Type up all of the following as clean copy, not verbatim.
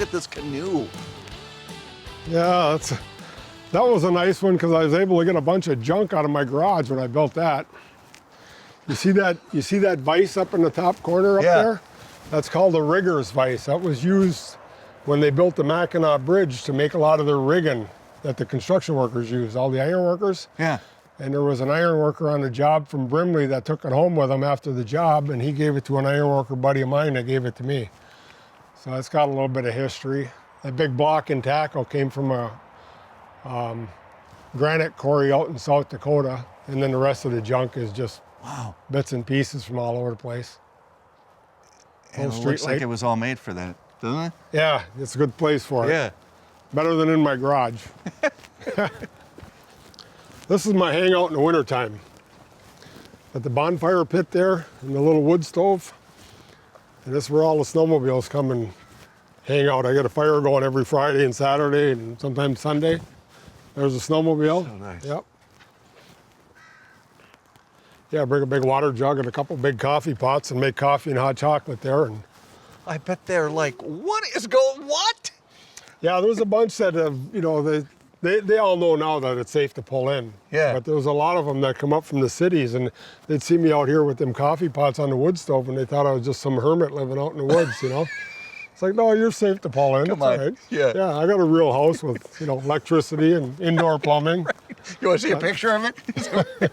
at this canoe. Yeah, that was a nice one because I was able to get a bunch of junk out of my garage when I built that. You see that vise up in the top corner up there? That's called a rigger's vise. That was used when they built the Mackinac Bridge to make a lot of their rigging that the construction workers use, all the iron workers. Yeah. And there was an iron worker on the job from Brimley that took it home with him after the job, and he gave it to an iron worker buddy of mine that gave it to me. So it's got a little bit of history. That big block and tackle came from a granite quarry out in South Dakota, and then the rest of the junk is just bits and pieces from all over the place. And it looks like it was all made for that, doesn't it? Yeah, it's a good place for it. Yeah. Better than in my garage. This is my hangout in the wintertime. At the bonfire pit there, and the little wood stove. And this is where all the snowmobiles come and hang out. I got a fire going every Friday and Saturday and sometimes Sunday. There's a snowmobile. So nice. Yep. Yeah, bring a big water jug and a couple big coffee pots and make coffee and hot chocolate there. And I bet they're like, what? Yeah, there was a bunch that have, you know, they all know now that it's safe to pull in. Yeah. But there was a lot of them that come up from the cities, and they'd see me out here with them coffee pots on the wood stove, and they thought I was just some hermit living out in the woods, you know? It's like, no, you're safe to pull in. Come it's on. All right. Yeah. Yeah, I got a real house with, you know, electricity and indoor plumbing. Right. You want to see a picture of it?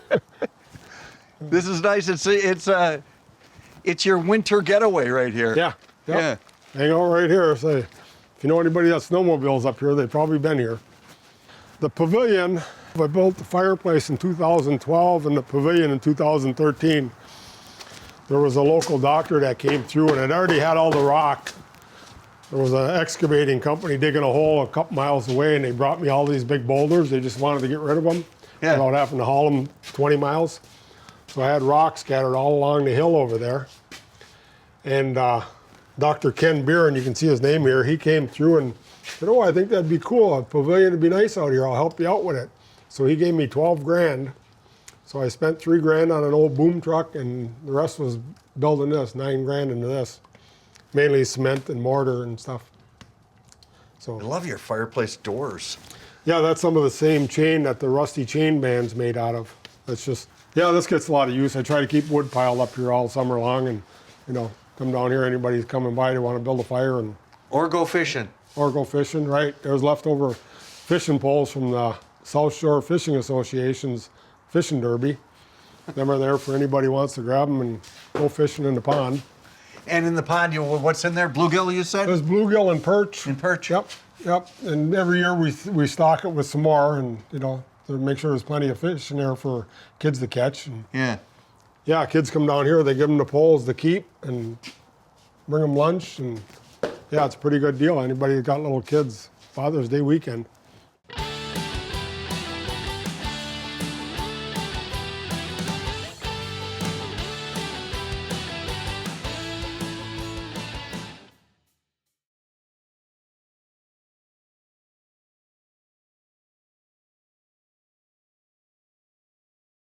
This is nice. It's your winter getaway right here. Yeah. Yep. Yeah. Hang out right here. Say, if you know anybody that snowmobiles up here, they've probably been here. The pavilion, I built the fireplace in 2012 and the pavilion in 2013. There was a local doctor that came through and it already had all the rock. There was an excavating company digging a hole a couple miles away, and they brought me all these big boulders. They just wanted to get rid of them without having to haul them 20 miles. So I had rock scattered all along the hill over there. And Dr. Ken Beer, and you can see his name here, he came through and said, oh, I think that'd be cool. A pavilion would be nice out here. I'll help you out with it. So he gave me 12 grand. So I spent 3 grand on an old boom truck, and the rest was building this, 9 grand into this. Mainly cement and mortar and stuff. So I love your fireplace doors. Yeah, that's some of the same chain that the rusty chain band's made out of. That's just, yeah, this gets a lot of use. I try to keep wood piled up here all summer long, and, you know, come down here, anybody's coming by, they want to build a fire. Or go fishing. Or go fishing, right. There's leftover fishing poles from the South Shore Fishing Association's fishing derby. Them are there for anybody who wants to grab them and go fishing in the pond. And in the pond, what's in there? Bluegill, you said? There's bluegill and perch. And perch. Yep. And every year we stock it with some more, and, you know, to make sure there's plenty of fish in there for kids to catch. And yeah, kids come down here, they give them the poles to keep and bring them lunch, and yeah, it's a pretty good deal. Anybody who's got little kids, Father's Day weekend.